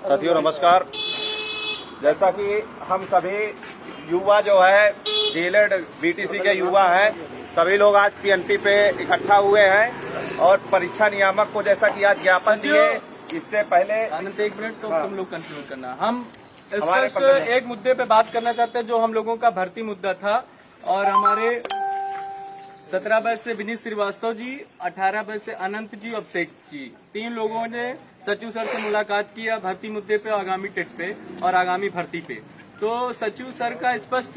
साथियों नमस्कार। जैसा कि हम सभी युवा जो है डीएलएड बीटीसी के युवा हैं, सभी लोग आज पीएनपी पे इकट्ठा हुए हैं और परीक्षा नियामक को जैसा कि आज ज्ञापन दिए। इससे पहले आनंद एक मिनट तो तुम लोग कंक्लूड करना। हम स्पष्ट एक मुद्दे पे बात करना चाहते हैं जो हम लोगों का भर्ती मुद्दा था, और हमारे 17 बैच से विनीत श्रीवास्तव जी, 18 बैच से अनंत जी, अभिषेक जी, 3 लोगों ने सचिव सर से मुलाकात किया भर्ती मुद्दे पे, आगामी टेट पे और आगामी भर्ती पे। तो सचिव सर का स्पष्ट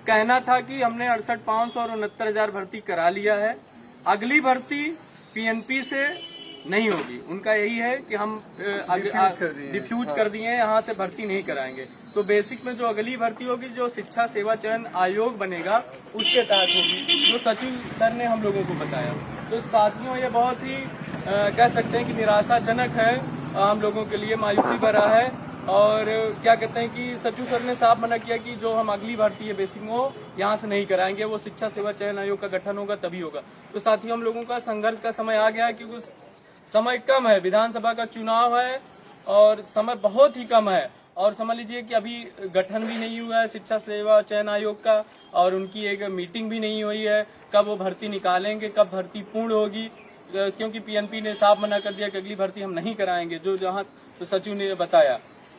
कहना था कि हमने 68,500 और 69,000 भर्ती करा लिया है, अगली भर्ती पीएनपी से नहीं होगी। उनका यही है कि हम डिफ्यूज कर दिए हैं, यहाँ से भर्ती नहीं कराएंगे। तो बेसिक में जो अगली भर्ती होगी, जो शिक्षा सेवा चयन आयोग बनेगा, उसके तहत होगी, जो सचिव सर ने हम लोगों को बताया। तो साथियों, ये बहुत ही कह सकते हैं कि निराशाजनक है, हम लोगों के लिए मायूसी भरा है। और क्या कहते हैं कि सचिव सर ने साफ मना किया कि जो हम अगली भर्ती है बेसिक में वो यहाँ से नहीं कराएंगे, वो शिक्षा सेवा चयन आयोग का गठन होगा तभी होगा। तो साथियों, हम लोगों का संघर्ष का समय आ गया है, क्योंकि समय कम है, विधानसभा का चुनाव है और समय बहुत ही कम है। और समझ लीजिए कि अभी गठन भी नहीं हुआ है शिक्षा सेवा चयन आयोग का, और उनकी एक मीटिंग भी नहीं हुई है। कब वो भर्ती निकालेंगे, कब भर्ती पूर्ण होगी, क्योंकि पीएनपी ने साफ मना कर दिया कि अगली भर्ती हम नहीं कराएंगे, जो जहां तो सचिव ने बताया।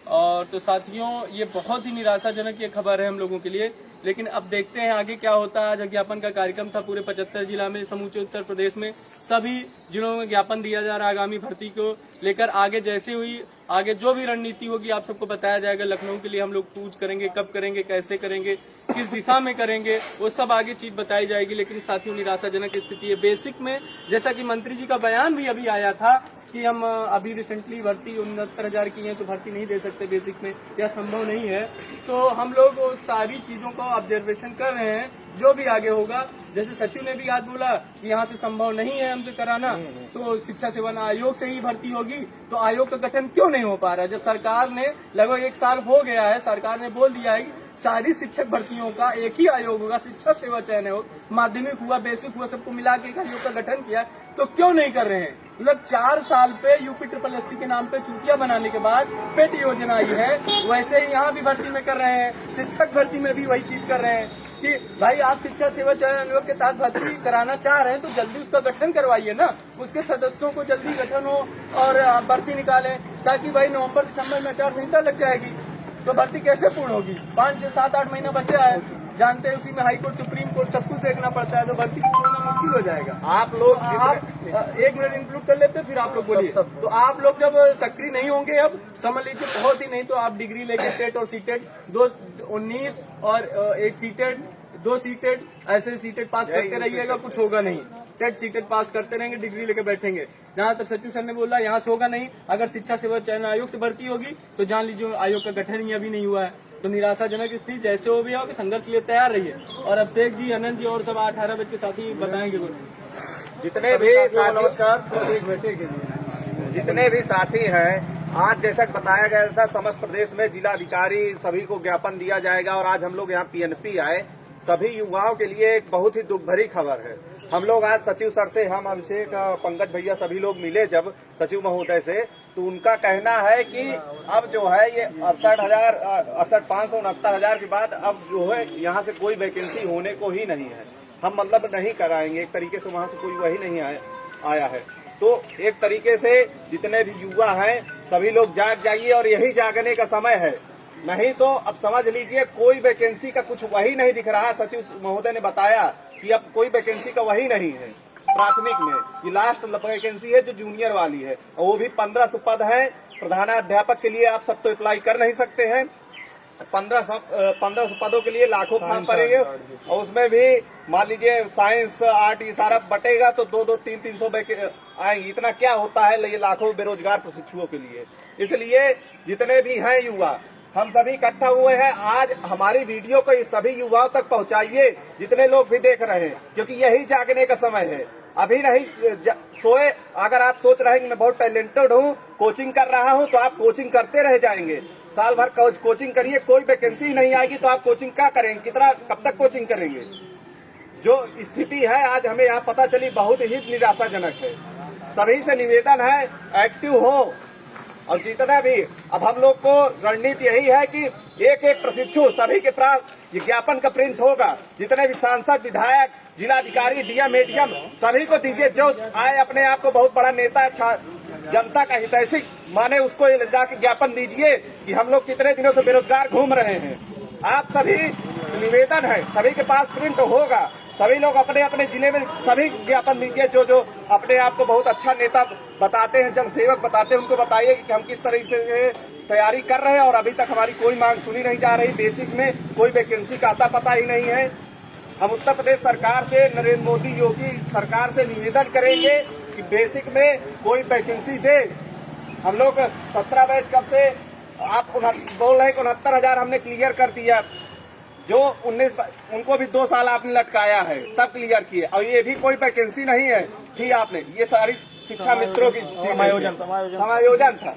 और तो साथियों, ये बहुत ही निराशाजनक ये खबर है हम लोगों के लिए। लेकिन अब देखते हैं आगे क्या होता है। आज ज्ञापन का कार्यक्रम था पूरे 75 जिला में, समूचे उत्तर प्रदेश में सभी जिलों में ज्ञापन दिया जा रहा है आगामी भर्ती को लेकर। आगे जैसे हुई, आगे जो भी रणनीति होगी आप सबको बताया जाएगा। लखनऊ के लिए हम लोग पूछ करेंगे, कब करेंगे, कैसे करेंगे, किस दिशा में करेंगे, वो सब आगे चीज बताई जाएगी। लेकिन साथियों, निराशाजनक स्थिति है। बेसिक में जैसा कि मंत्री जी का बयान भी अभी आया था कि हम अभी रिसेंटली भर्ती 69,000 की है, तो भर्ती नहीं दे सकते बेसिक में, यह संभव नहीं है। तो हम लोग सारी चीजों को ऑब्जर्वेशन कर रहे हैं, जो भी आगे होगा। जैसे सचिव ने भी आज बोला कि यहाँ से संभव नहीं है हमसे कराना, तो शिक्षा सेवा आयोग से ही भर्ती होगी। तो आयोग का गठन क्यों नहीं हो पा रहा है, जब सरकार ने लगभग 1 साल हो गया है, सरकार ने बोल दिया है कि सारी शिक्षक भर्तियों का एक ही आयोग होगा, शिक्षा सेवा चयन आयोग, माध्यमिक हुआ, बेसिक हुआ, सबको मिला के एक आयोग का गठन किया, तो क्यों नहीं कर रहे हैं? मतलब 4 साल पे UPSSC के नाम पे चूतिया बनाने के बाद पेट योजना आई है, वैसे ही यहाँ भी भर्ती में कर रहे हैं। शिक्षक भर्ती में भी वही चीज कर रहे हैं कि भाई आप शिक्षा सेवा चयन आयोग के तहत भर्ती कराना चाह रहे हैं, तो जल्दी उसका गठन करवाइए ना, उसके सदस्यों को जल्दी गठन हो और भर्ती निकालें, ताकि भाई नवंबर दिसंबर में आचार संहिता लग जाएगी, तो भर्ती कैसे पूर्ण होगी? 5, 6, 7, 8 महीना बचा है, जानते हैं उसी में हाई कोर्ट, सुप्रीम कोर्ट सब कुछ देखना पड़ता है, तो भर्ती पूर्ण होना मुश्किल हो जाएगा। आप एक मिनट इंक्लूड कर लेते, फिर आप लोग बोलिए। तो आप लोग जब सक्रिय नहीं होंगे, अब समझ लीजिए बहुत ही नहीं तो आप डिग्री लेके टेट और सीटेट 19 और 1 सीटेट 2 सीटेट ऐसे सीटेट पास करते रहिएगा, कुछ होगा नहीं। टेट सीटेट पास करते रहेंगे, डिग्री लेके बैठेंगे। जहां तक सचिव सर ने बोला यहाँ से होगा नहीं, अगर शिक्षा सेवा चयन आयोग से भर्ती होगी तो जान लीजिए आयोग का गठन ही अभी नहीं हुआ है। तो निराशाजनक स्थिति, जैसे हो भी हो, संघर्ष के लिए तैयार रहिए। और अभिषेक जी, अनंत जी और सब 18 बजे के साथी बताएंगे जितने भी नमस्कार, जितने भी साथी हैं, आज जैसा बताया गया था समस्त प्रदेश में जिलाधिकारी सभी को ज्ञापन दिया जाएगा। और आज हम लोग यहाँ पीएनपी आए, सभी युवाओं के लिए एक बहुत ही दुख भरी खबर है। हम लोग आज सचिव सर से, हम अभिषेक, पंकज भैया सभी लोग मिले जब सचिव महोदय से, तो उनका कहना है कि अब जो है ये 68,500 69,000 के बाद अब जो है यहाँ से कोई वैकेंसी होने को ही नहीं है, हम मतलब नहीं कराएंगे। एक तरीके से वहाँ से कोई वही नहीं आया है। तो एक तरीके से जितने भी युवा हैं सभी लोग जाग जाइए, और यही जागने का समय है। नहीं तो अब समझ लीजिए कोई वैकेंसी का कुछ वही नहीं दिख रहा। सचिव महोदय ने बताया कि अब कोई वैकेंसी का वही नहीं है प्राथमिक में, ये लास्ट वैकेंसी है जो जूनियर वाली है, और वो भी 1500 पद है। प्रधानाध्यापक के लिए आप सब तो अप्लाई कर नहीं सकते हैं, 1500 पदों के लिए लाखों फॉर्म भरेंगे, और उसमें भी मान लीजिए साइंस आर्ट ये सारा बटेगा तो 2-2, 300 आएंगे। इतना क्या होता है ये लाखों बेरोजगार प्रशिक्षुओं के लिए। इसलिए जितने भी हैं युवा, हम सभी इकट्ठा हुए हैं। आज हमारी वीडियो को सभी युवाओं तक पहुंचाइए, जितने लोग भी देख रहे हैं, क्योंकि यही जागने का समय है। अभी नहीं सोए। अगर आप सोच रहे हैं कि मैं बहुत टैलेंटेड हूँ, कोचिंग कर रहा हूँ, तो आप कोचिंग करते रह जाएंगे। साल भर कोचिंग करिए, कोई वैकेंसी नहीं आएगी तो आप कोचिंग क्या करेंगे, कब तक कोचिंग करेंगे? जो स्थिति है आज हमें यहाँ पता चली बहुत ही निराशाजनक है। सभी से निवेदन है, एक्टिव हो, और जितना भी अब हम लोग को रणनीति यही है कि एक एक प्रशिक्षु सभी के पास ये ज्ञापन का प्रिंट होगा। जितने भी सांसद, विधायक, जिलाधिकारी, डीएम, एडीएम सभी को दीजिए। जो आए अपने आप को बहुत बड़ा नेता, जनता का हितैषी माने, उसको ले जाके ज्ञापन दीजिए कि हम लोग कितने दिनों से बेरोजगार घूम रहे हैं। आप सभी निवेदन है, सभी के पास प्रिंट होगा। सभी लोग अपने अपने जिले में सभी ज्ञापन दीजिए। जो जो अपने आप को बहुत अच्छा नेता बताते हैं, जनसेवक बताते हैं, उनको बताइए कि हम किस तरह से तैयारी कर रहे हैं और अभी तक हमारी कोई मांग सुनी नहीं जा रही। बेसिक में कोई वैकेंसी का आता पता ही नहीं है। हम उत्तर प्रदेश सरकार से, नरेंद्र मोदी योगी सरकार से निवेदन करेंगे कि बेसिक में कोई वैकेंसी दे। हम लोग 17 बैच कब से आप बोल रहे हैं कि 69,000 हमने क्लियर कर दिया। जो 19 उनको भी 2 साल आपने लटकाया है, तब क्लियर किए। और ये भी कोई वैकेंसी नहीं है थी आपने, ये सारी शिक्षा मित्रों की समायोजन था।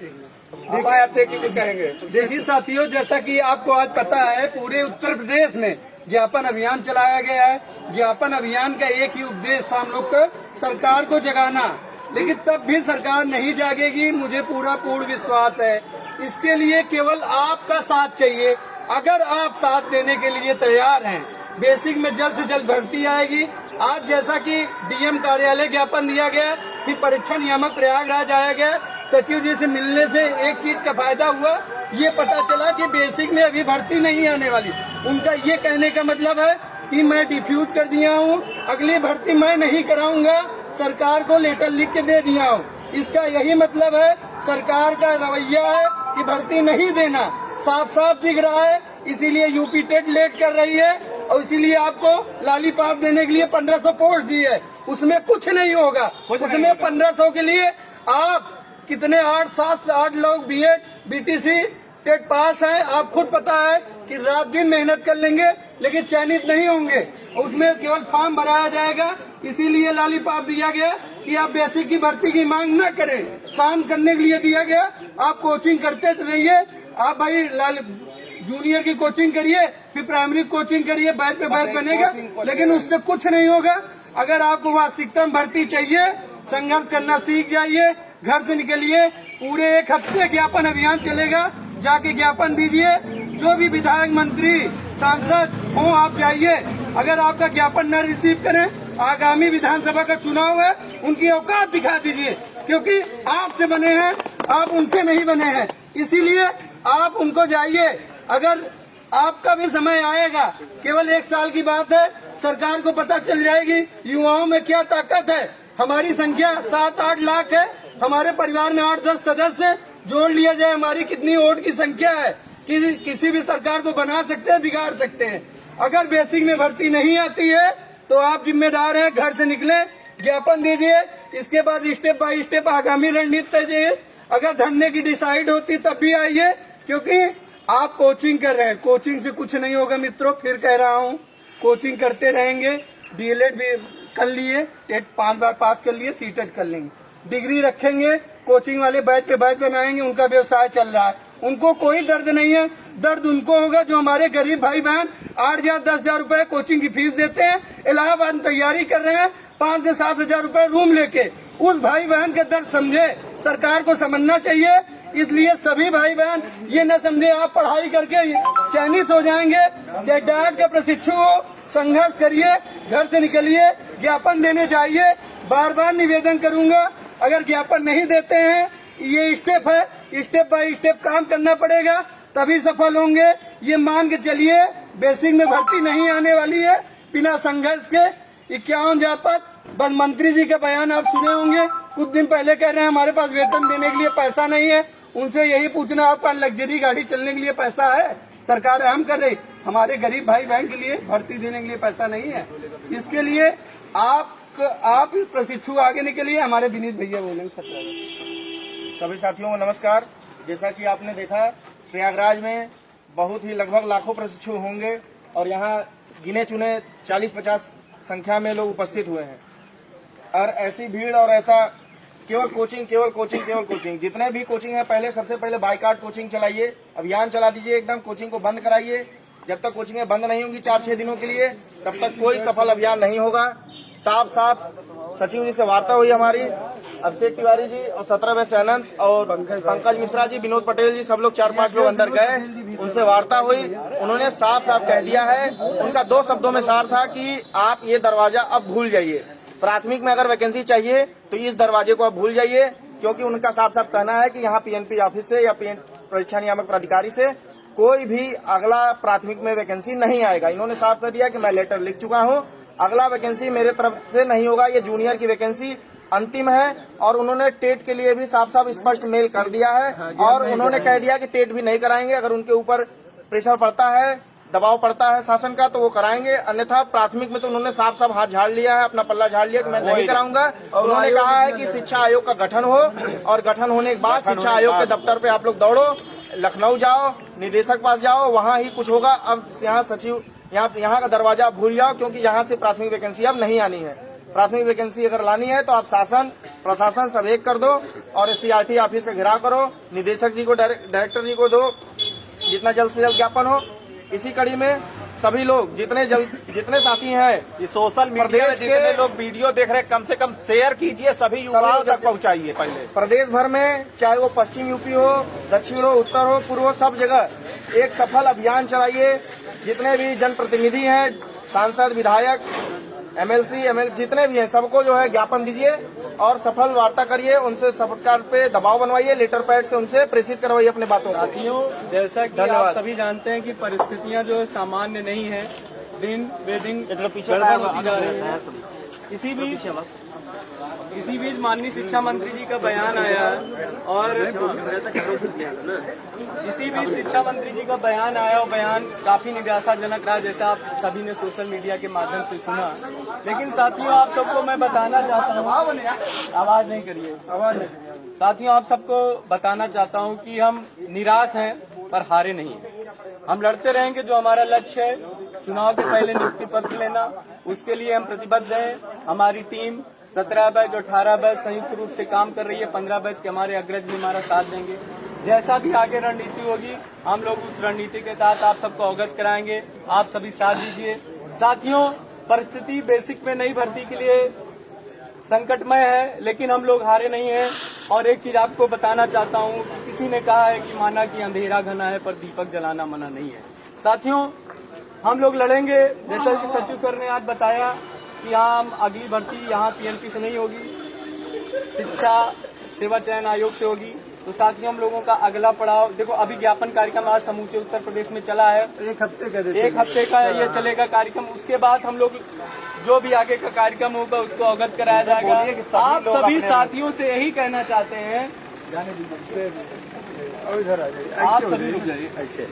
अब आपसे कुछ कहेंगे। देखिए साथियों, जैसा कि आपको आज पता है, पूरे उत्तर प्रदेश में ज्ञापन अभियान चलाया गया है। ज्ञापन अभियान का एक ही उद्देश्य था हम लोग का, सरकार को जगाना। लेकिन तब भी सरकार नहीं जागेगी, मुझे पूर्ण विश्वास है। इसके लिए केवल आपका साथ चाहिए। अगर आप साथ देने के लिए तैयार हैं, बेसिक में जल्द से जल्द भर्ती आएगी। आज जैसा कि डीएम कार्यालय ज्ञापन दिया गया, फिर परीक्षा नियामक प्रयागराज आया गया, सचिव जी से मिलने से एक चीज का फायदा हुआ, ये पता चला कि बेसिक में अभी भर्ती नहीं आने वाली। उनका ये कहने का मतलब है कि मैं डिफ्यूज कर दिया हूँ, अगली भर्ती मैं नहीं कराऊंगा, सरकार को लेटर लिख के दे दिया हूँ। इसका यही मतलब है, सरकार का रवैया है कि भर्ती नहीं देना, साफ साफ दिख रहा है। इसीलिए यूपी टेट लेट कर रही है और इसीलिए आपको लॉलीपॉप देने के लिए 1500 पोस्ट दी है। उसमें कुछ नहीं होगा, उसमें 1500 के लिए आप कितने 8 लोग बीएड, बीटीसी, टेट पास हैं। आप खुद पता है कि रात दिन मेहनत कर लेंगे, लेकिन चयनित नहीं होंगे। उसमें केवल फॉर्म भराया जाएगा। इसीलिए लॉलीपॉप दिया गया कि आप बेसिक की भर्ती की मांग न करें, शांत करने के लिए दिया गया। आप कोचिंग करते रहिए, आप भाई जूनियर की कोचिंग करिए, फिर प्राइमरी कोचिंग करिए, बैच पे बैच बनेगा, लेकिन उससे कुछ नहीं होगा। अगर आपको वास्तविकता में भर्ती चाहिए, संघर्ष करना सीख जाइए, घर से निकलिए। पूरे 1 हफ्ते ज्ञापन अभियान चलेगा, जाके ज्ञापन दीजिए। जो भी विधायक, मंत्री, सांसद हो, आप जाइए। अगर आपका ज्ञापन न रिसीव करें, आगामी विधानसभा का चुनाव है, उनकी औकात दिखा दीजिए, क्योंकि आपसे बने हैं, आप उनसे नहीं बने हैं। इसीलिए आप उनको जाइए। अगर आपका भी समय आएगा, केवल 1 साल की बात है, सरकार को पता चल जाएगी युवाओं में क्या ताकत है। हमारी संख्या 7-8 लाख है, हमारे परिवार में 8-10 सदस्य, जोड़ लिया जाए हमारी कितनी वोट की संख्या है कि किसी भी सरकार को बना सकते हैं, बिगाड़ सकते हैं। अगर बेसिक में भर्ती नहीं आती है तो आप जिम्मेदार हैं, घर से निकले, ज्ञापन दीजिए। इसके बाद स्टेप बाय स्टेप आगामी रणनीति तय कीजिए। अगर धरने की डिसाइड होती तब भी आइए, क्योंकि आप कोचिंग कर रहे हैं। कोचिंग से कुछ नहीं होगा मित्रों, फिर कह रहा हूँ, कोचिंग करते रहेंगे। डीएलएड भी कर लिए, टेट 5 बार पास कर लिए, सीटेट कर लेंगे, डिग्री रखेंगे। कोचिंग वाले बैच पे बैच बनाएंगे, उनका व्यवसाय चल रहा है, उनको कोई दर्द नहीं है। दर्द उनको होगा जो हमारे गरीब भाई बहन 8,000 10,000 रुपए कोचिंग की फीस देते हैं, इलाहाबाद में तैयारी कर रहे हैं, 5 से 7,000 रुपए रूम लेके। उस भाई बहन के दर्द समझे, सरकार को समझना चाहिए। इसलिए सभी भाई बहन ये न समझे आप पढ़ाई करके चयनित हो जाएंगे। चाहे डाक का प्रशिक्षु हो, संघर्ष करिए, घर से निकलिए, ज्ञापन देने जाइए। बार बार निवेदन करूंगा, अगर ज्ञापन नहीं देते हैं, ये स्टेप है, स्टेप बाय स्टेप काम करना पड़ेगा, तभी सफल होंगे। ये मान के चलिए, बेसिक में भर्ती नहीं आने वाली है बिना संघर्ष के। 51 जापत, बस मंत्री जी का बयान आप सुने होंगे, कुछ दिन पहले कह रहे हैं हमारे पास वेतन देने के लिए पैसा नहीं है। उनसे यही पूछना, आपका लग्जरी गाड़ी चलने के लिए पैसा है? सरकार अहम कर रही, हमारे गरीब भाई बहन के लिए भर्ती देने के लिए पैसा नहीं है। इसके लिए आप प्रशिक्षु आगे निकलिए। हमारे विनीत भैया बोलेंगे। सभी साथियों को नमस्कार। जैसा कि आपने देखा, प्रयागराज में बहुत ही लगभग लाखों प्रशिक्षु होंगे और यहाँ गिने चुने 40-50 संख्या में लोग उपस्थित हुए हैं। और ऐसी भीड़ और ऐसा केवल कोचिंग, जितने भी कोचिंग है, पहले सबसे पहले बाइकाट कोचिंग चलाइए, अभियान चला दीजिए, एकदम कोचिंग को बंद कराइए। जब तक कोचिंगें बंद नहीं होंगी 4-6 दिनों के लिए, तब तक कोई सफल अभियान नहीं होगा। साफ साफ सचिव जी से वार्ता हुई हमारी, अभिषेक तिवारी जी और 17 वैसे अनंत और पंकज मिश्रा जी, विनोद पटेल जी, सब लोग 4-5 लोग अंदर गए, उनसे वार्ता हुई। उन्होंने साफ साफ कह दिया है, उनका 2 शब्दों में सार था कि आप ये दरवाजा अब भूल जाइए। प्राथमिक में अगर वैकेंसी चाहिए तो इस दरवाजे को अब भूल जाइए, क्योंकि उनका साफ साफ कहना है कि यहाँ पीएनपी ऑफिस से या परीक्षा नियामक प्राधिकारी से कोई भी अगला प्राथमिक में वैकेंसी नहीं आएगा। इन्होंने साफ कर दिया कि मैं लेटर लिख चुका हूँ, अगला वैकेंसी मेरे तरफ से नहीं होगा, ये जूनियर की वैकेंसी अंतिम है। और उन्होंने टेट के लिए भी साफ साफ स्पष्ट मेल कर दिया है और उन्होंने कह दिया कि टेट भी नहीं कराएंगे। अगर उनके ऊपर प्रेशर पड़ता है, दबाव पड़ता है शासन का, तो वो कराएंगे, अन्यथा प्राथमिक में तो उन्होंने साफ साफ हाथ झाड़ लिया है, अपना पल्ला झाड़ लिया कि मैं नहीं कराऊंगा। उन्होंने कहा है कि शिक्षा आयोग का गठन हो और गठन होने के बाद शिक्षा आयोग के दफ्तर पे आप लोग दौड़ो, लखनऊ जाओ, निदेशक पास जाओ, वहाँ ही कुछ होगा। अब यहाँ सचिव यहाँ का दरवाजा भूल जाओ, क्योंकि यहाँ से प्राथमिक वैकेंसी अब नहीं आनी है। प्राथमिक वैकेंसी अगर लानी है तो आप शासन प्रशासन सब एक कर दो और CRT ऑफिस का घेराव करो, निदेशक जी को डायरेक्टर जी को दो, जितना जल्द से जल्द ज्ञापन हो। इसी कड़ी में सभी लोग जितने साथी हैं, ये सोशल मीडिया में जितने लोग वीडियो देख रहे हैं, कम से कम शेयर कीजिए, सभी युवाओं तक पहुंचाइए। पहले प्रदेश भर में, चाहे वो पश्चिम यूपी हो, दक्षिण हो, उत्तर हो, पूर्व हो, सब जगह एक सफल अभियान चलाइए। जितने भी जनप्रतिनिधि हैं, सांसद, विधायक, MLC जितने भी हैं, सबको जो है ज्ञापन दीजिए और सफल वार्ता करिए, उनसे सरकार पे दबाव बनवाइए, लेटर पैड से उनसे प्रेषित करवाइए अपने बातों को। साथियों, जैसा कि आप सभी जानते हैं कि परिस्थितियां जो है सामान्य नहीं है, दिन बे दिन गड़बड़ होती जा रही है। इसी बीच माननीय शिक्षा मंत्री जी का बयान आया और इसी बीच शिक्षा मंत्री जी का बयान आया और बयान काफी निराशाजनक रहा, जैसा आप सभी ने सोशल मीडिया के माध्यम से सुना। लेकिन साथियों, आप सबको मैं बताना चाहता हूँ, आवाज नहीं करिए, साथियों आप सबको बताना चाहता हूँ कि हम निराश हैं पर हारे नहीं हैं। हम लड़ते रहेंगे। जो हमारा लक्ष्य है चुनाव के पहले नियुक्ति पत्र लेना, उसके लिए हम प्रतिबद्ध हैं। हमारी टीम 17 बैच और 18 बैच संयुक्त रूप से काम कर रही है। 15 बैच के हमारे अग्रज भी हमारा साथ देंगे। जैसा भी आगे रणनीति होगी, हम लोग उस रणनीति के तहत आप सबको अवगत कराएंगे। आप सभी साथ दीजिए। साथियों, परिस्थिति बेसिक में नई भर्ती के लिए संकटमय है, लेकिन हम लोग हारे नहीं हैं। और एक चीज आपको बताना चाहता हूँ, किसी ने कहा है कि माना कि अंधेरा घना है पर दीपक जलाना मना नहीं है। साथियों, हम लोग लड़ेंगे। जैसा कि सचिव सर ने आज बताया कि यहाँ अगली भर्ती यहाँ PNP से नहीं होगी, शिक्षा सेवा चयन आयोग से होगी। तो साथियों, हम लोगों का अगला पड़ाव देखो, अभी ज्ञापन कार्यक्रम आज समूचे उत्तर प्रदेश में चला है। एक हफ्ते का ये चलेगा कार्यक्रम। उसके बाद हम लोग जो भी आगे का कार्यक्रम होगा उसको अवगत कराया जाएगा। आप सभी साथियों से यही कहना चाहते हैं, आप सभी रुक जाइए, ऐसे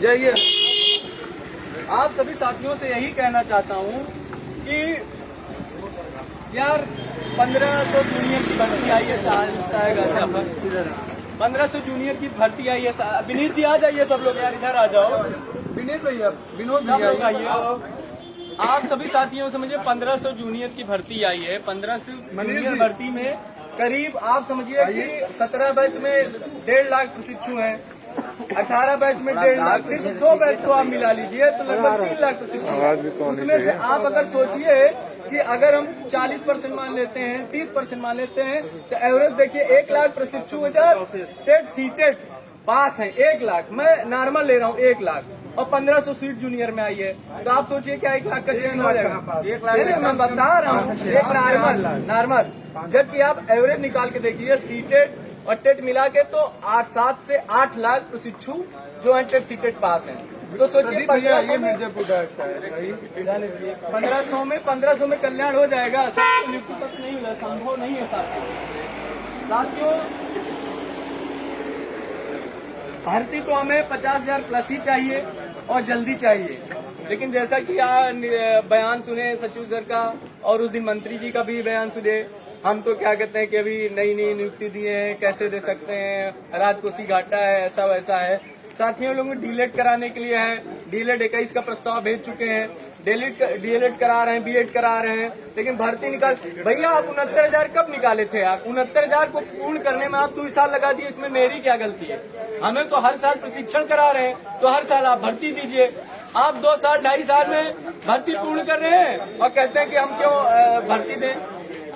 जाइए। आप सभी साथियों से यही कहना चाहता हूँ कि यार 1500 जूनियर की भर्ती आई है, 1500 जूनियर की भर्ती आई है। विनीत जी आ जाइए, सब लोग यार इधर आ जाओ। विनीत भैया, विनोद जी आइए। आप सभी साथियों से मुझे 1500 जूनियर की भर्ती आई है। 1500 जूनियर भर्ती में करीब आप समझिए कि 17 बैच में 1.5 लाख प्रशिक्षु हैं, 18 बैच में 1.5 लाख, सिर्फ 2 बैच को आप मिला लीजिए तो लगभग 3 लाख प्रशिक्षु। उसमें से आप अगर सोचिए कि अगर हम 40% मान लेते हैं, 30% मान लेते हैं, तो एवरेज देखिए 1 लाख प्रशिक्षु टेट सीटेट पास है। 1 लाख, मैं नॉर्मल ले रहा हूँ, 1 लाख, और 1500 सीट जूनियर में आई है। तो आप सोचिए क्या 1 लाख का चयन हो जाएगा? 1 लाख मैं बता रहा हूँ, एक नॉर्मल। जबकि आप एवरेज निकाल के देखिए सीटेट और टेट मिला के, तो 7 से 8 लाख प्रशिक्षु जो है टेट सीटेट पास हैं। तो सोचिए 1500 में कल्याण हो जाएगा। नियुक्ति तक नहीं मिला, संभव नहीं है। साथियों, भर्ती तो हमें 50,000 प्लस ही चाहिए और जल्दी चाहिए। लेकिन जैसा कि बयान सुने सचिव सर का और उस दिन मंत्री जी का भी बयान सुने, हम तो क्या कहते हैं कि अभी नई नियुक्ति दिए हैं, कैसे दे सकते हैं, राजकोषीय घाटा है, ऐसा वैसा है। साथियों, लोग डीएलएड कराने के लिए है, डीएलएड 21 का प्रस्ताव भेज चुके हैं, डीएलएड करा रहे हैं, बीएड करा रहे हैं, लेकिन भर्ती निकाल। भैया आप 69,000 कब निकाले थे? आप 69,000 को पूर्ण करने में आप 2 साल लगा दिए, इसमें मेरी क्या गलती है? हमें तो हर साल प्रशिक्षण करा रहे हैं, तो हर साल आप भर्ती दीजिए। आप 2 साल 2.5 साल में भर्ती पूर्ण कर रहे हैं और कहते हैं कि हम क्यों भर्ती दें?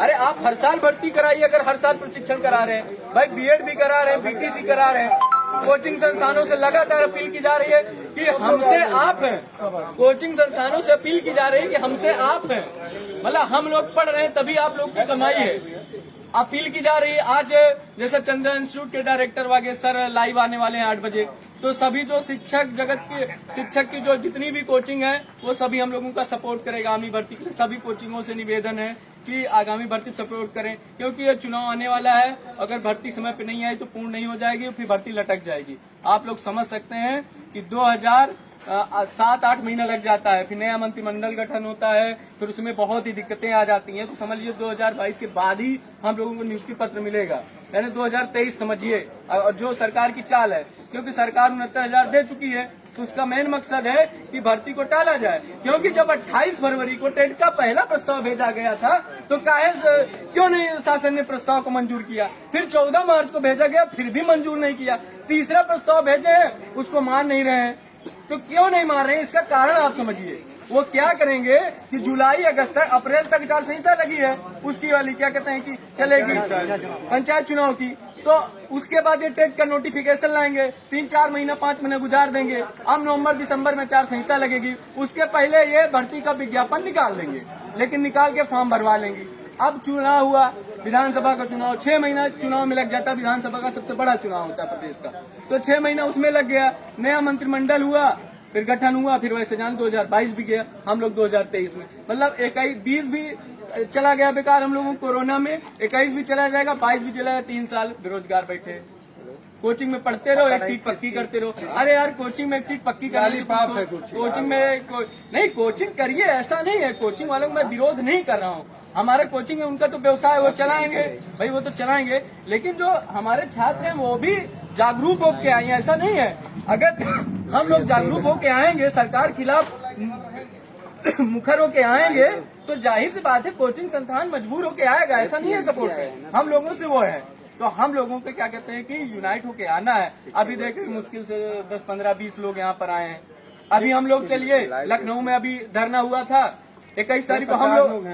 अरे आप हर साल भर्ती कराइए, अगर हर साल प्रशिक्षण करा रहे हैं भाई, बीएड भी करा रहे हैं, बीटीसी करा रहे हैं। कोचिंग संस्थानों से लगातार अपील की जा रही है कि हमसे आप हैं, कोचिंग संस्थानों से अपील की जा रही है कि हमसे आप हैं, मतलब हम लोग पढ़ रहे हैं तभी आप लोग की कमाई है। अपील की जा रही है। आज जैसे चंद्र इंस्टीट्यूट के डायरेक्टर वागे सर लाइव आने वाले हैं 8 बजे, तो सभी जो शिक्षक की जो जितनी भी कोचिंग है वो सभी हम लोगों का सपोर्ट करेगा आगामी भर्ती के लिए। सभी कोचिंगों से निवेदन है कि आगामी भर्ती सपोर्ट करें, क्योंकि ये चुनाव आने वाला है। अगर भर्ती समय पे नहीं आई तो पूर्ण नहीं हो जाएगी, फिर भर्ती लटक जाएगी। आप लोग समझ सकते हैं कि 7-8 महीना लग जाता है, फिर नया मंत्रिमंडल गठन होता है, फिर उसमें बहुत ही दिक्कतें आ जाती हैं। तो समझ लीजिए 2022 के बाद ही हम लोगों को नियुक्ति पत्र मिलेगा, यानी 2023 समझिए। और जो सरकार की चाल है, क्योंकि सरकार 69,000 दे चुकी है, तो उसका मेन मकसद है कि भर्ती को टाला जाए। क्योंकि जब 28 फरवरी को टेट का पहला प्रस्ताव भेजा गया था, तो क्यों नहीं शासन ने प्रस्ताव को मंजूर किया? फिर 14 मार्च को भेजा गया, फिर भी मंजूर नहीं किया। तीसरा प्रस्ताव भेजे हैं, उसको मान नहीं रहे हैं। तो क्यों नहीं मार रहे हैं, इसका कारण आप समझिए। वो क्या करेंगे कि जुलाई अगस्त तक, अप्रैल तक आचार संहिता लगी है, उसकी वाली क्या कहते हैं कि चलेगी पंचायत चुनाव की, तो उसके बाद ये टेट का नोटिफिकेशन लाएंगे, 3-4 महीना 5 महीने गुजार देंगे। अब नवंबर दिसंबर में आचार संहिता लगेगी, उसके पहले ये भर्ती का विज्ञापन निकाल देंगे, लेकिन निकाल के फॉर्म भरवा लेंगे। अब चुनाव हुआ, विधानसभा का चुनाव 6 महीना चुनाव में लग जाता है। विधानसभा का सबसे बड़ा चुनाव होता है प्रदेश का, तो 6 महीना उसमें लग गया। नया मंत्रिमंडल हुआ, फिर गठन हुआ, फिर वैसे जान 2022 भी गया, हम लोग 2023 में, मतलब 20 भी चला गया बेकार हम लोगों कोरोना में, 21 भी चला जाएगा, 22 भी चला जाएगा। 3 साल बेरोजगार बैठे, कोचिंग में पढ़ते रहो, एक सीट पक्की करते रहो। अरे यार कोचिंग में एक सीट पक्की करनी पाप है, कोचिंग में नहीं, कोचिंग करिए, ऐसा नहीं है। कोचिंग वालों को मैं विरोध नहीं कर रहा हूँ, हमारे कोचिंग है, उनका तो व्यवसाय, वो चलाएंगे भाई, वो तो चलाएंगे, लेकिन जो हमारे छात्र हैं वो भी जागरूक होकर आए हैं। ऐसा नहीं है, अगर हम लोग जागरूक होकर आएंगे, सरकार खिलाफ मुखर होके आएंगे, तो जाहिर सी बात है कोचिंग संस्थान मजबूर होके आएगा। ऐसा नहीं है सपोर्ट है, हम लोगों से वो है। तो हम लोगों पे क्या कहते हैं कि यूनाइट होके आना है। अभी देखिए मुश्किल से 10, 15, 20 लोग यहाँ पर आए हैं। अभी हम लोग चलिए लखनऊ में अभी धरना हुआ था 21 तारीख को, हम लोग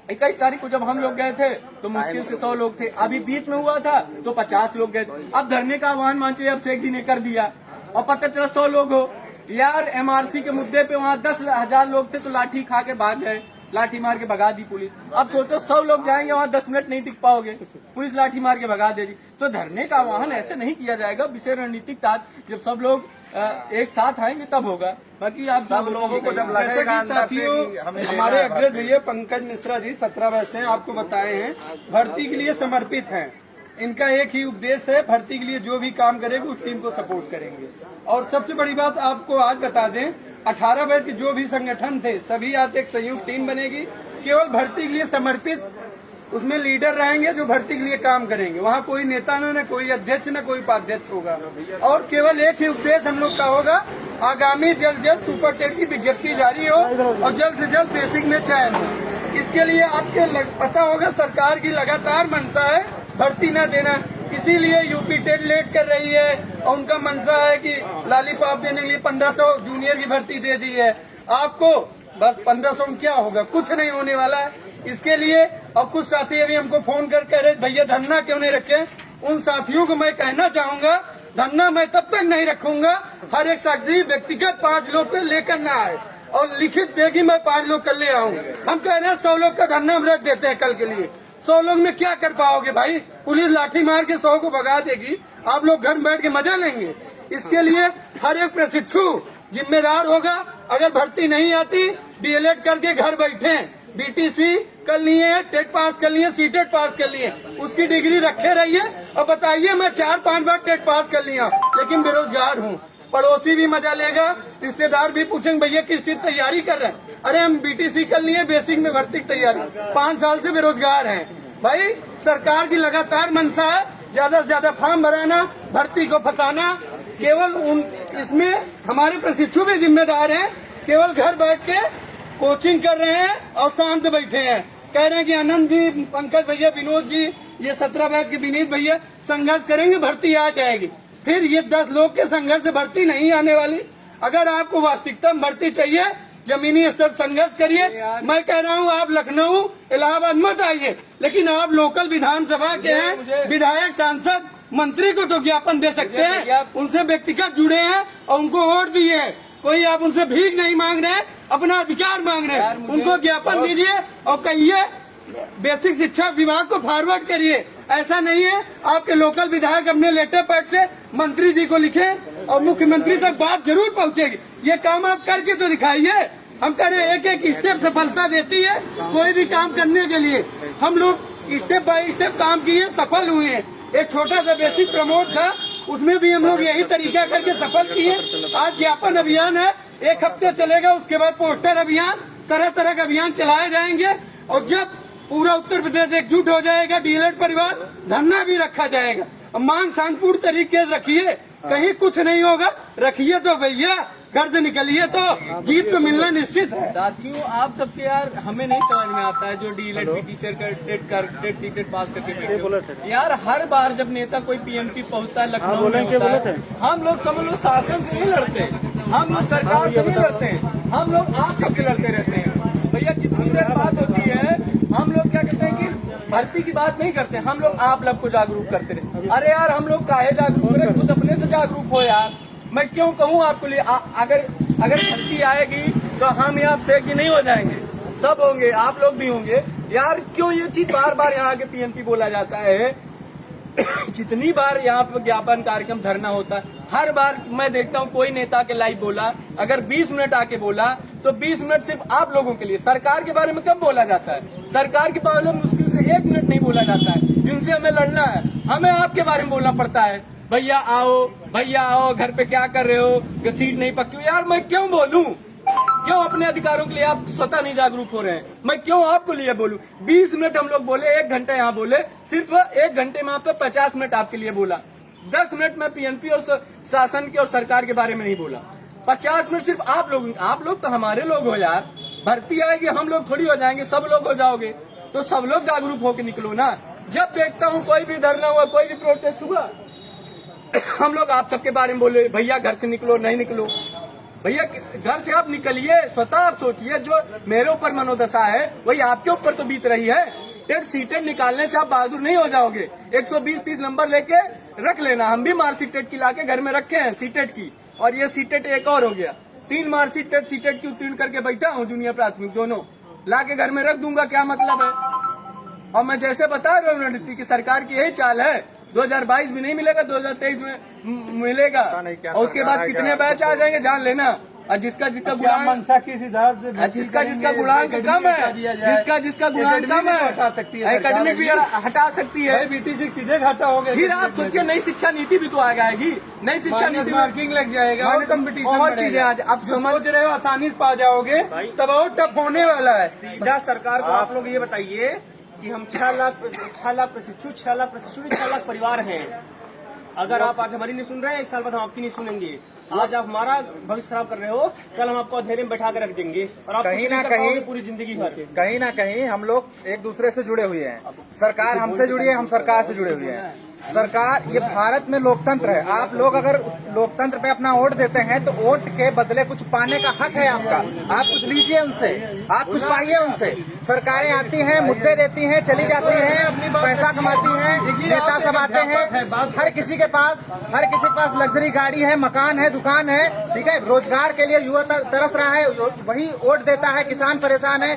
21 तारीख को जब हम लोग गए थे तो मुश्किल से 100 लोग थे। अभी बीच में हुआ था तो 50 लोग गए थे। अब धरने का आह्वान मान चलिए अब शेख जी ने कर दिया और पता चला 100 लोग हो यार। एमआरसी के मुद्दे पे वहाँ 10,000 लोग थे तो लाठी खा के भाग गए, लाठी मार के भगा दी पुलिस। अब सोचो 100 लोग जाएंगे वहाँ 10 मिनट नहीं टिक पाओगे, पुलिस लाठी मार के भगा देगी। तो धरने का आह्वान ऐसे नहीं किया जाएगा। विषय रणनीतिक था, जब सब लोग एक साथ आएंगे तब होगा। बाकी आप सब लोगों को जब लगेगा अंदर से कि हमारे अग्रज भैया पंकज मिश्रा जी 17 वर्ष हैं, आपको बताए हैं, भर्ती के लिए समर्पित हैं। इनका एक ही उद्देश्य है, भर्ती के लिए जो भी काम करेगा उस टीम को सपोर्ट करेंगे। और सबसे बड़ी बात आपको आज बता दें, 18 वर्ष के जो भी संगठन थे सभी आज एक संयुक्त टीम बनेगी, केवल भर्ती के लिए समर्पित। उसमें लीडर रहेंगे जो भर्ती के लिए काम करेंगे। वहाँ कोई नेता न कोई अध्यक्ष न कोई उपाध्यक्ष होगा, और केवल एक ही उद्देश्य हम लोग का होगा, आगामी जल्द सुपर टेट की विज्ञप्ति जारी हो और जल्द से जल्द बेसिक में चयन हो। इसके लिए आपके पता होगा सरकार की लगातार मंशा है भर्ती न देना, इसीलिए यूपी टेट लेट कर रही है और उनका मंशा है कि लॉलीपॉप देने के लिए 1500 जूनियर की भर्ती दे दी है। आपको बस 1500 में क्या होगा, कुछ नहीं होने वाला है। इसके लिए और कुछ साथी अभी हमको फोन कर कह रहे भैया धरना क्यों नहीं रखे, उन साथियों को मैं कहना चाहूंगा धरना मैं तब तक नहीं रखूंगा, हर एक साथी व्यक्तिगत 5 लोग को लेकर न आए और लिखित देगी मैं 5 लोग कर ले आऊँ। हम कह रहे हैं 100 लोग का धरना हम रख देते हैं कल के लिए। 100 लोग में क्या कर पाओगे भाई, पुलिस लाठी मार के 100 को भगा देगी, आप लोग घर बैठ के मजा लेंगे। इसके लिए हर एक प्रशिक्षु जिम्मेदार होगा। अगर भर्ती नहीं आती डीएलएड करके घर बैठे, बीटीसी कर लिए, टेट पास कर लिए, सीटेट पास कर लिए, उसकी डिग्री रखे रहिए और बताइए मैं 4-5 बार टेट पास कर लिया लेकिन बेरोजगार हूँ। पड़ोसी भी मजा लेगा, रिश्तेदार भी पूछेंगे भैया किस चीज तैयारी कर रहे हैं, अरे हम बीटीसी कर लिए, बेसिक में भर्ती की तैयारी, 5 साल से बेरोजगार हैं। भाई सरकार की लगातार मंशा है ज्यादा से ज्यादा फॉर्म भराना, भर्ती को फंसाना। केवल इसमें हमारे प्रशिक्षु भी जिम्मेदार हैं, केवल घर बैठ के कोचिंग कर रहे हैं और शांत बैठे हैं। कह रहे हैं कि आनंद जी, पंकज भैया, विनोद जी, ये 17 बैच के विनीत भैया संघर्ष करेंगे, भर्ती आ जाएगी। फिर ये 10 लोग के संघर्ष से भर्ती नहीं आने वाली। अगर आपको वास्तविकता में भर्ती चाहिए जमीनी स्तर संघर्ष करिए। मैं कह रहा हूँ आप लखनऊ इलाहाबाद मत आइए, लेकिन आप लोकल विधानसभा के हैं, विधायक सांसद मंत्री को तो ज्ञापन दे सकते हैं, उनसे व्यक्तिगत जुड़े हैं और उनको वोट दिए। कोई आप उनसे भीख नहीं मांग रहे, अपना अधिकार मांग रहे हैं, उनको ज्ञापन दीजिए और कहिए बेसिक शिक्षा विभाग को फॉरवर्ड करिए। ऐसा नहीं है आपके लोकल विधायक अपने लेटर पैड से मंत्री जी को लिखें और मुख्यमंत्री तक बात जरूर पहुंचेगी। ये काम आप करके तो दिखाइए। हम कह रहे एक एक स्टेप सफलता देती है कोई भी काम करने के लिए। हम लोग स्टेप बाय स्टेप काम किए, सफल हुए हैं। एक छोटा सा बेसिक प्रमोट था, उसमें भी हम लोग यही तरीका करके सफल किए। आज ज्ञापन अभियान है, 1 हफ्ते चलेगा, उसके बाद पोस्टर अभियान, तरह तरह के अभियान चलाए जाएंगे। और जब पूरा उत्तर प्रदेश एकजुट हो जाएगा, डीएलएड परिवार, धरना भी रखा जाएगा। और मांग शांतिपूर्ण तरीके से रखिए, कहीं कुछ नहीं होगा, रखिए तो भैया, घर से निकलिए तो जीत तो मिलना निश्चित है। साथियों, आप सबके यार हमें नहीं समझ में आता है जो डीएलएड पीटीसी का सीटेट पास करके बैठे यार। हर बार जब नेता कोई पीएमपी पहुंचता है, लखनऊ में होता है, हम लोग सब लोग शासन से नहीं लड़ते, हम लोग सरकार से नहीं लड़ते, हम लोग आप सबसे लड़ते रहते हैं। भैया जितनी देर बात होती है, हम लोग क्या कहते हैं कि भर्ती की बात नहीं करते, हम लोग आप लोग को जागरूक करते रहे। अरे यार हम लोग काहे जागरूक करें, खुद अपने से जागरूक हो यार। मैं क्यों कहूँ आपको लिए अगर भर्ती आएगी तो हम यहाँ से कि नहीं हो जाएंगे, सब होंगे, आप लोग भी होंगे यार। क्यों ये चीज बार बार यहाँ के पीएमपी बोला जाता है? जितनी बार यहाँ पे ज्ञापन कार्यक्रम धरना होता है, हर बार मैं देखता हूँ कोई नेता के लाइव बोला, अगर 20 मिनट आके बोला तो 20 मिनट सिर्फ आप लोगों के लिए। सरकार के बारे में कब बोला जाता है? सरकार के बारे में मुश्किल से 1 मिनट नहीं बोला जाता है। जिनसे हमें लड़ना है, हमें आपके बारे में बोलना पड़ता है। भैया आओ, घर पे क्या कर रहे हो, सीट नहीं पक्की। यार मैं क्यों बोलूं? क्यों अपने अधिकारों के लिए आप स्वतः नहीं जागरूक हो रहे हैं? मैं क्यों आपको लिए बोलूं? 20 मिनट हम लोग बोले, 1 घंटा यहाँ बोले, सिर्फ 1 घंटे में आप पे 50 मिनट आपके लिए बोला। 10 मिनट में पीएनपी और शासन के और सरकार के बारे में नहीं बोला। 50 मिनट सिर्फ आप लोग तो हमारे लोग हो यार। भर्ती आएगी, हम लोग थोड़ी हो जाएंगे, सब लोग हो जाओगे, तो सब लोग जागरूक होकर निकलो ना। जब देखता हूँ कोई भी धरना हुआ, कोई भी प्रोटेस्ट हुआ, हम लोग आप सबके बारे में बोले, भैया घर से निकलो, नहीं निकलो। भैया घर से आप निकलिए, स्वतः आप सोचिए। जो मेरे ऊपर मनोदशा है वही आपके ऊपर तो बीत रही है। टेट सीटेट निकालने से आप बहादुर नहीं हो जाओगे। 120-30 नंबर लेके रख लेना। हम भी मार्कशीट टेट की लाके घर में रखे हैं सीटेट की, और ये सीटेट एक और हो गया। 3 मार्कशीट टेट सीटेट की उत्तीर्ण करके बैठा हूँ, जूनियर प्राथमिक दोनों लाके घर में रख दूंगा। क्या मतलब है? और मैं जैसे बता रहा हूँ रणनीति की सरकार की यही चाल है। 2022 में नहीं मिलेगा, 2023 में मिलेगा, और उसके बाद कितने बैच आ जाएंगे जान लेना। और जिसका गुणांक मनसा किस हिसाब से, जिसका गुणांक कम है, जिसका गुणांक कम है, एकेडमिक भी हटा सकती है। बीटीसी सीधे घाटा हो गया। फिर आप सोचिए नई शिक्षा नीति भी तो आएगी। नई शिक्षा नीति मार्किंग लग जाएगा और कंपटीशन और चीजें आज आप समझ रहे हो, आसानी से पा जाओगे, तब और टफ होने वाला है। सीधा सरकार को आप लोग ये बताइए कि हम 6 लाख प्रशिक्षु 6 लाख परिवार हैं। अगर आप आज हमारी नहीं सुन रहे हैं, 1 साल बाद हम आपकी नहीं सुनेंगे। आज आप हमारा भविष्य खराब कर रहे हो, कल हम आपको अंधेरे में बैठा कर रख देंगे और आप कहीं ना कहीं पूरी जिंदगी भर। कहीं ना कहीं हम लोग एक दूसरे से जुड़े हुए हैं। सरकार हमसे जुड़ी है, हम सरकार से जुड़े हुए हैं। सरकार, ये भारत में लोकतंत्र है। आप लोग अगर लोकतंत्र पे अपना वोट देते हैं तो वोट के बदले कुछ पाने का हक है आपका। आप कुछ लीजिए उनसे, आप कुछ पाइए उनसे। सरकारें आती हैं, मुद्दे देती हैं, चली जाती हैं, पैसा कमाती हैं, नेता सब आते हैं। हर किसी के पास लग्जरी गाड़ी है, मकान है, दुकान है, ठीक है। रोजगार के लिए युवा तरस रहा है, वही वोट देता है। किसान परेशान है,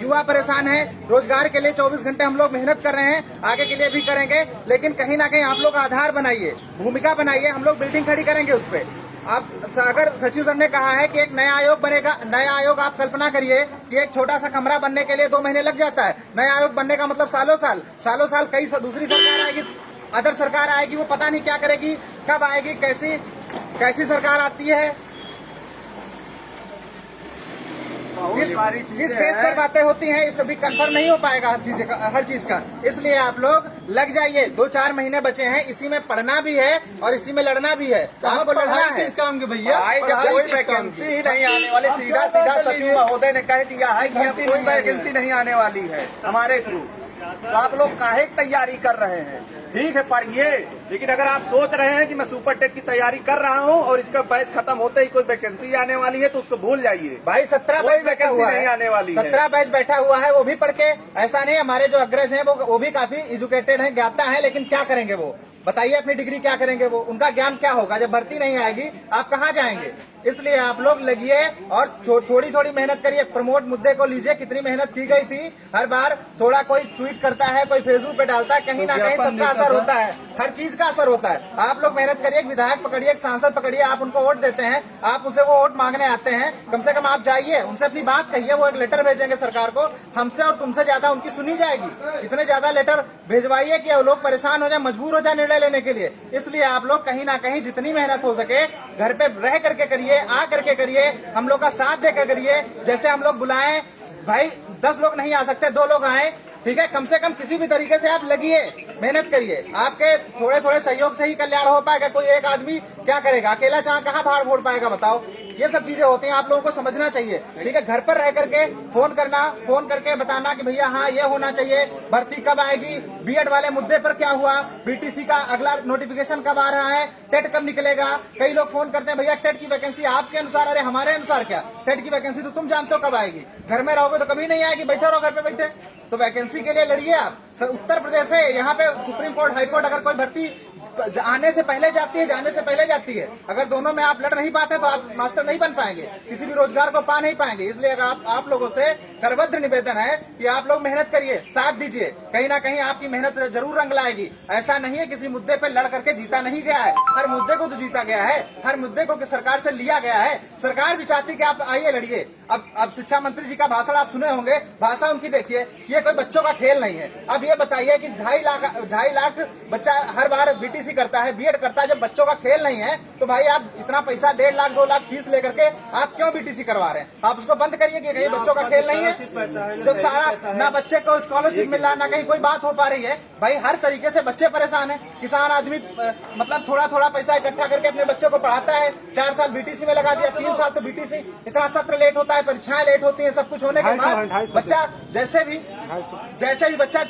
युवा परेशान है। रोजगार के लिए 24 घंटे हम लोग मेहनत कर रहे हैं, आगे के लिए भी करेंगे। लेकिन कहीं ना कहीं आप लोग आधार बनाइए, भूमिका बनाइए, हम लोग बिल्डिंग खड़ी करेंगे उस पे। आप अगर सचिव सर ने कहा है कि एक नया आयोग बनेगा, नया आयोग आप कल्पना करिए कि एक छोटा सा कमरा बनने के लिए 2 महीने लग जाता है। नया आयोग बनने का मतलब सालों साल कई दूसरी सरकार आएगी, अदर सरकार आएगी, वो पता नहीं क्या करेगी, कब आएगी, कैसी सरकार आती है। इस फेस पर बातें होती हैं, इस अभी कंफर्म नहीं हो पाएगा हर चीज का। इसलिए आप लोग लग जाइए, 2-4 महीने बचे हैं, इसी में पढ़ना भी है और इसी में लड़ना भी है। आपको लड़ना है काम के भैया, कोई वैकेंसी ही नहीं आने वाली। सीधा सचिव महोदय ने कह दिया है कि अब कोई वैकेंसी नहीं आने वाली है हमारे थ्रू। तो आप लोग काहे तैयारी कर रहे हैं? ठीक है पढ़िए, लेकिन अगर आप सोच रहे हैं कि मैं सुपर टेट की तैयारी कर रहा हूं और इसका बैच खत्म होते ही कोई वैकेंसी आने वाली है तो उसको भूल जाइए भाई 17 कोई बैच बैठा वैकेंसी हुआ नहीं है, आने वाली है। 17 बैच बैठा हुआ है, वो भी पढ़ के ऐसा नहीं, हमारे जो अग्रज हैं वो भी काफी एजुकेटेड हैं, ज्ञाता है, लेकिन क्या करेंगे वो बताइए, अपनी डिग्री क्या करेंगे वो, उनका ज्ञान क्या होगा जब भर्ती नहीं आएगी, आप कहाँ जाएंगे। इसलिए आप लोग लगिए और थोड़ी थोड़ी मेहनत करिए, प्रमोट मुद्दे को लीजिए, कितनी मेहनत की गई थी, हर बार थोड़ा कोई ट्वीट करता है, कोई फेसबुक पे डालता है, कहीं ना कहीं सबका असर होता है, हर चीज का असर होता है। आप लोग मेहनत करिए, एक विधायक पकड़िए, एक सांसद पकड़िए, आप उनको वोट देते हैं, आप उनसे वो वोट मांगने आते हैं, कम से कम आप जाइए, उनसे अपनी बात कहिए, वो एक लेटर भेजेंगे सरकार को, हमसे और तुमसे ज्यादा उनकी सुनी जाएगी। इतने ज्यादा लेटर भेजवाइए कि लोग परेशान हो जाए, मजबूर हो जाए निर्णय लेने के लिए। इसलिए आप लोग कहीं ना कहीं जितनी मेहनत हो सके घर पे रह करके करिए, आ करके करिए, हम लोग का साथ देकर करिए। जैसे हम लोग बुलाएं भाई, 10 लोग नहीं आ सकते, 2 लोग आए, ठीक है, कम से कम किसी भी तरीके से आप लगिए, मेहनत करिए, आपके थोड़े थोड़े सहयोग से ही कल्याण हो पाएगा। कोई एक आदमी क्या करेगा, अकेला चाह कहाँ भाड़ फोड़ पाएगा बताओ। ये सब चीजें होती हैं, आप लोगों को समझना चाहिए, ठीक है। घर पर रह करके फोन करना, फोन करके बताना कि भैया हाँ ये होना चाहिए, भर्ती कब आएगी, बीएड वाले मुद्दे पर क्या हुआ, बीटीसी का अगला नोटिफिकेशन कब आ रहा है, टेट कब निकलेगा। कई लोग फोन करते हैं भैया टेट की वैकेंसी आपके अनुसार, अरे हमारे अनुसार क्या, टेट की वैकेंसी तो तुम जानते हो कब आएगी, घर में रहोगे तो कभी नहीं आएगी, बैठे रहो घर पे बैठे, तो वैकेंसी के लिए लड़िए आप। उत्तर प्रदेश है, यहाँ पे सुप्रीम कोर्ट, हाई कोर्ट अगर कोई भर्ती आने से पहले जाती है, जाने से पहले जाती है, अगर दोनों में आप लड़ नहीं पाते तो आप मास्टर नहीं बन पाएंगे, किसी भी रोजगार को पा नहीं पाएंगे। इसलिए अगर आप लोगों से करबद्ध निवेदन है कि आप लोग मेहनत करिए, साथ दीजिए, कहीं ना कहीं आपकी मेहनत जरूर रंग लाएगी। ऐसा नहीं है किसी मुद्दे पे लड़ करके जीता नहीं गया है, हर मुद्दे को तो जीता गया है, हर मुद्दे को सरकार से लिया गया है। सरकार भी चाहती कि आप आइए लड़िए। अब शिक्षा मंत्री जी का भाषण आप सुने होंगे, भाषा उनकी देखिए, ये कोई बच्चों का खेल नहीं है। अब ये बताइए कि 2.5 लाख बच्चा हर बार बीटीसी करता है, बीएड करता है, जब बच्चों का खेल नहीं है तो भाई आप इतना पैसा 1.5 लाख 2 लाख फीस लेकर के आप क्यों बीटीसी करवा रहे हैं। आप उसको बंद करिए कि कहीं बच्चों का खेल नहीं है। जब सारा ना बच्चे को स्कॉलरशिप मिल रहा, ना कहीं कोई बात हो पा रही है, भाई हर तरीके से बच्चे परेशान है। किसान आदमी मतलब थोड़ा थोड़ा पैसा इकट्ठा करके अपने बच्चों को पढ़ाता है, 4 साल बीटीसी में लगा दिया, 3 साल तो बीटीसी, इतना सत्र लेट होता है, परीक्षाएं लेट होती है, सब कुछ होने के बाद बच्चा जैसे भी बच्चा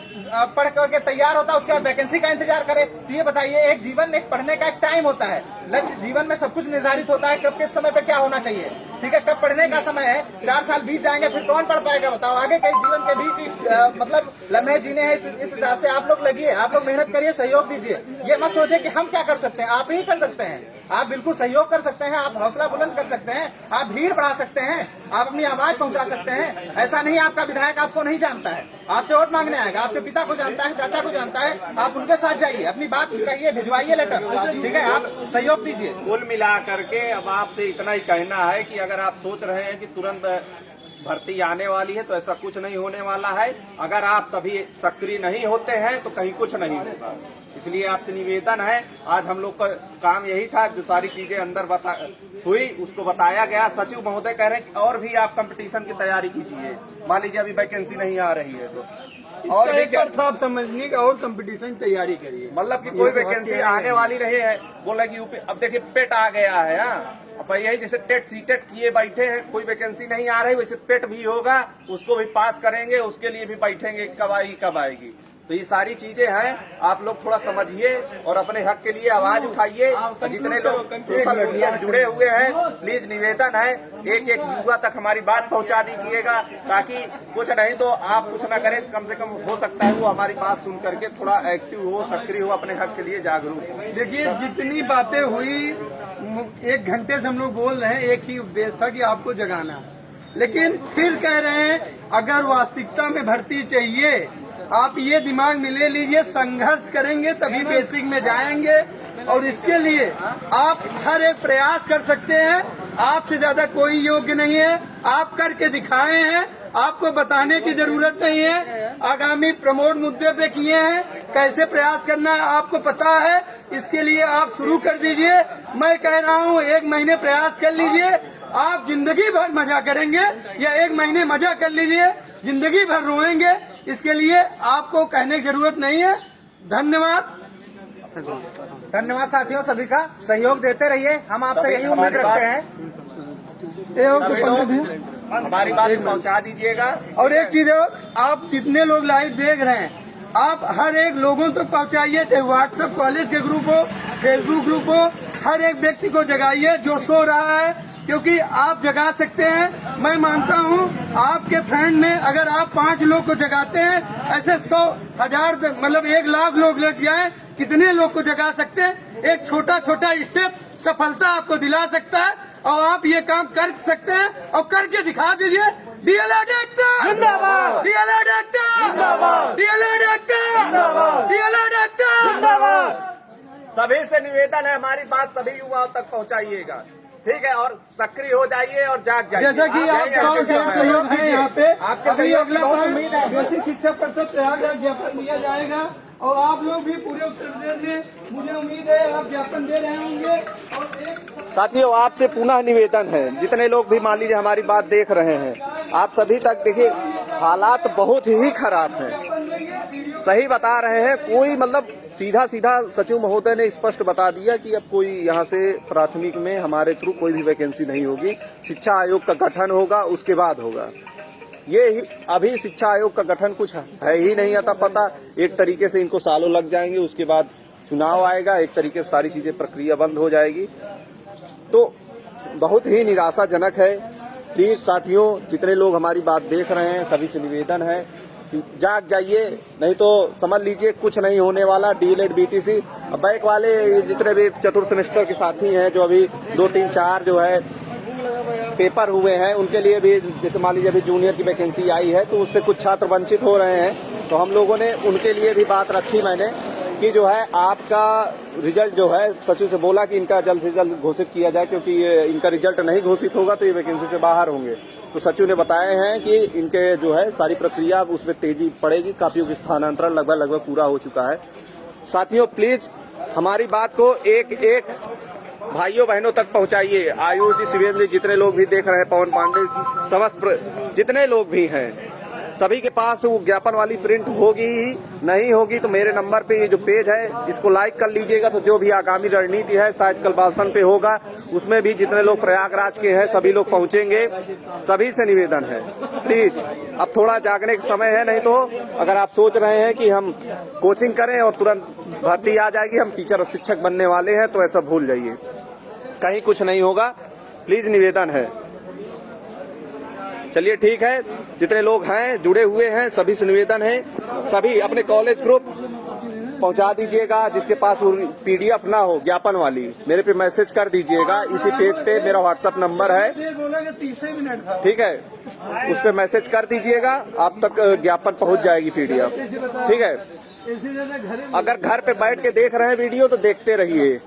पढ़ करके तैयार होता है, उसके बाद वैकेंसी का इंतजार करे। तो ये बताइए, एक जीवन, एक पढ़ने का एक टाइम होता है, लक्ष्य जीवन में सब कुछ निर्धारित होता है, कब किस समय पे क्या होना चाहिए, ठीक है, कब पढ़ने का समय है। 4 साल बीत जाएंगे फिर कौन पढ़ पाएगा बताओ। आगे के जीवन के भी मतलब लम्हे जीने हैं, इस हिसाब से आप लोग लगिए, आप लोग मेहनत करिए, सहयोग दीजिए। ये मत सोचे कि हम क्या कर सकते हैं, आप ही कर सकते हैं, आप बिल्कुल सहयोग कर सकते हैं, आप हौसला बुलंद कर सकते हैं, आप भीड़ बढ़ा सकते हैं, आप अपनी आवाज पहुंचा सकते हैं। ऐसा नहीं आपका विधायक आपको नहीं जानता है, आपसे वोट मांगने आएगा, आपके पिता को जानता है, चाचा को जानता है, आप उनके साथ जाइए, अपनी बात कहिए, भिजवाइए लेटर, ठीक है, आप सहयोग दीजिए। कुल मिला करके अब आपसे इतना ही कहना है कि अगर आप सोच रहे हैं कि तुरंत भर्ती आने वाली है तो ऐसा कुछ नहीं होने वाला है। अगर आप सभी सक्रिय नहीं होते हैं तो कहीं कुछ नहीं होगा। इसलिए आपसे निवेदन है, आज हम लोग का काम यही था, जो सारी चीजें अंदर हुई उसको बताया गया। सचिव महोदय कह रहे हैं कि और भी आप कंपटीशन की तैयारी कीजिए, मान लीजिए अभी वैकेंसी नहीं आ रही है तो और एक अर्थ आप समझने का, और कंपटीशन तैयारी करिए, मतलब कि कोई वैकेंसी आने वाली नहीं है। बोल रहे कि यूपी, अब देखिए पेट आ गया है, अब यही जैसे टेट सीटेट किए बैठे हैं, कोई वैकेंसी नहीं आ रही, वैसे पेट भी होगा, उसको भी पास करेंगे, उसके लिए भी बैठेंगे कब आएगी। तो ये सारी चीजें हैं, आप लोग थोड़ा समझिए और अपने हक के लिए आवाज उठाइए। जितने लोग सोशल मीडिया में जुड़े हुए हैं, प्लीज निवेदन है, एक युवा तक हमारी बात पहुंचा दीजिएगा, ताकि कुछ नहीं तो आप कुछ ना करें, कम से कम हो सकता है वो हमारी बात सुन करके थोड़ा एक्टिव हो, सक्रिय हो, अपने हक के लिए जागरूक हो। देखिए जितनी बातें हुई, 1 घंटे से हम लोग बोल रहे हैं, एक ही उपदेश था कि आपको जगाना, लेकिन फिर कह रहे हैं अगर वास्तविकता में भर्ती चाहिए, आप ये दिमाग में ले लीजिए, संघर्ष करेंगे तभी बेसिक में जाएंगे, और इसके लिए आप हर एक प्रयास कर सकते हैं। आपसे ज्यादा कोई योग्य नहीं है, आप करके दिखाए हैं, आपको बताने की जरूरत नहीं है। आगामी प्रमोट मुद्दे पे किए हैं, कैसे प्रयास करना है आपको पता है, इसके लिए आप शुरू कर दीजिए। मैं कह रहा हूँ 1 महीने प्रयास कर लीजिए, आप जिंदगी भर मजा करेंगे, या 1 महीने मजा कर लीजिए, जिंदगी भर रोएंगे। इसके लिए आपको कहने की जरूरत नहीं है। धन्यवाद। धन्यवाद साथियों, सभी का सहयोग देते रहिए, हम आपसे यही उम्मीद रखते हैं। हमारी बात पहुंचा दीजिएगा। और एक चीज है, आप जितने लोग लाइव देख रहे हैं, आप हर एक लोगों तक पहुंचाइए, चाहे व्हाट्सएप कॉलेज के ग्रुप हो, फेसबुक ग्रुप हो, हर एक व्यक्ति को जगाइए जो सो रहा है, क्योंकि आप जगा सकते हैं। मैं मानता हूं आपके फ्रेंड में अगर आप 5 लोग को जगाते हैं, ऐसे 100, 1000 मतलब 1 लाख लोग लग जाए, कितने लोग को जगा सकते हैं। एक छोटा छोटा स्टेप सफलता आपको दिला सकता है और आप ये काम कर सकते हैं और करके दिखा दीजिए। डीएलएड एक्टर जिंदाबाद, डीएलएड एक्टर जिंदाबाद, डीएलएड एक्टर जिंदाबाद, डीएलएड एक्टर जिंदाबाद। सभी से निवेदन है, हमारी बात सभी युवाओं तक पहुंचाइएगा, ठीक है, और सक्रिय हो जाइए और जाग जाइए। जैसा कि आप सहयोग है यहाँ पे, आपके अभी सहयोग अगला की बहुत बार उम्मीद है। बेसिक शिक्षा परिषद प्रयागराज ज्ञापन दिया जाएगा और आप लोग भी पूरे उत्तर प्रदेश में मुझे उम्मीद है आप ज्ञापन दे रहे होंगे। और एक साथियों, आपसे पुनः निवेदन है, जितने लोग भी मान लीजिए हमारी बात देख रहे हैं, आप सभी तक देखिए, हालात बहुत ही खराब हैं, सही बता रहे हैं। कोई मतलब सीधा सीधा सचिव महोदय ने स्पष्ट बता दिया कि अब कोई यहाँ से प्राथमिक में हमारे थ्रू कोई भी वैकेंसी नहीं होगी, शिक्षा आयोग का गठन होगा, उसके बाद होगा। ये ही अभी शिक्षा आयोग का गठन कुछ है ही नहीं आता पता। एक तरीके से इनको सालों लग जाएंगे, उसके बाद चुनाव आएगा, एक तरीके से सारी चीजें प्रक्रिया बंद हो जाएगी। तो बहुत ही निराशाजनक है। प्लीज साथियों, जितने लोग हमारी बात देख रहे हैं, सभी से निवेदन है कि जाग जाइए, नहीं तो समझ लीजिए कुछ नहीं होने वाला। डीएलएड बीटीसी बैक वाले जितने भी चतुर्थ सेमेस्टर के साथी हैं, जो अभी 2, 3, 4 जो है पेपर हुए हैं, उनके लिए भी जैसे मान लीजिए अभी जूनियर की वैकेंसी आई है, तो उससे कुछ छात्र वंचित हो रहे हैं। तो हम लोगों ने उनके लिए भी बात रखी मैंने कि जो है आपका रिजल्ट जो है, सचिव से बोला कि इनका जल्द से जल्द घोषित किया जाए, क्योंकि इनका रिजल्ट नहीं घोषित होगा तो ये वैकेंसी से बाहर होंगे। तो सचिव ने बताए हैं कि इनके जो है सारी प्रक्रिया उसमें तेजी पड़ेगी, कापियों की स्थानांतरण लगभग पूरा हो चुका है। साथियों, प्लीज हमारी बात को एक एक भाइयों बहनों तक पहुंचाइए। आयुष जी, शिवेंद्र जी, जितने लोग भी देख रहे हैं, पवन पांडे, समस्त जितने लोग भी हैं, सभी के पास वो ज्ञापन वाली प्रिंट होगी ही, नहीं होगी तो मेरे नंबर पे ये जो पेज है इसको लाइक कर लीजिएगा। तो जो भी आगामी रणनीति है, शायद कल बालसन पे होगा, उसमें भी जितने लोग प्रयागराज के हैं सभी लोग पहुंचेंगे। सभी से निवेदन है, प्लीज अब थोड़ा जागने का समय है, नहीं तो अगर आप सोच रहे हैं कि हम कोचिंग करें और तुरंत भर्ती आ जाएगी, हम टीचर और शिक्षक बनने वाले हैं, तो ऐसा भूल जाइए, कहीं कुछ नहीं होगा। प्लीज निवेदन है। चलिए ठीक है, जितने लोग हैं जुड़े हुए हैं सभी से निवेदन है, सभी अपने कॉलेज ग्रुप पहुंचा दीजिएगा। जिसके पास वो पीडीएफ ना हो ज्ञापन वाली, मेरे पे मैसेज कर दीजिएगा। इसी पेज पे मेरा व्हाट्सएप नंबर है, ठीक है, उस पे मैसेज कर दीजिएगा, आप तक ज्ञापन पहुंच जाएगी पीडीएफ, ठीक है। अगर घर पे बैठ के देख रहे हैं वीडियो तो देखते रहिए,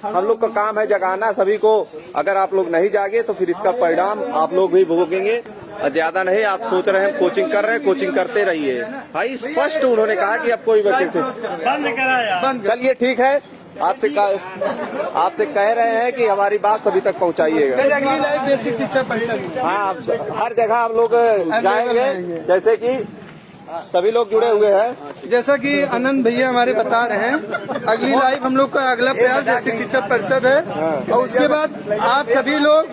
हम लोग का काम है जगाना सभी को। अगर आप लोग नहीं जागे तो फिर इसका परिणाम आप लोग भी भोगेंगे। ज्यादा नहीं, आप सोच रहे हैं कोचिंग कर रहे हैं, कोचिंग करते रहिए। भाई स्पष्ट उन्होंने कहा कि अब कोई वैकेंसी बंद कराया। चलिए ठीक है, आपसे कह रहे हैं कि हमारी बात सभी तक पहुंचाइएगा। अगली लाइव बेसिक शिक्षा परिषद, हाँ, हर जगह हम लोग जाएंगे, जैसे कि सभी लोग जुड़े हुए हैं। जैसा कि आनंद भैया हमारे बता रहे हैं, अगली लाइव हम लोग का अगला प्रयास बेसिक शिक्षा परिषद है और उसके बाद आप सभी लोग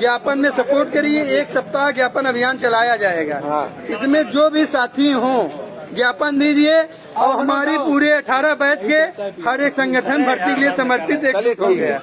ज्ञापन में सपोर्ट करिए। 1 सप्ताह ज्ञापन अभियान चलाया जाएगा, इसमें जो भी साथी हों ज्ञापन दीजिए और हमारी पूरे 18 बैच के हर एक संगठन भर्ती के लिए समर्पित एक हो गया।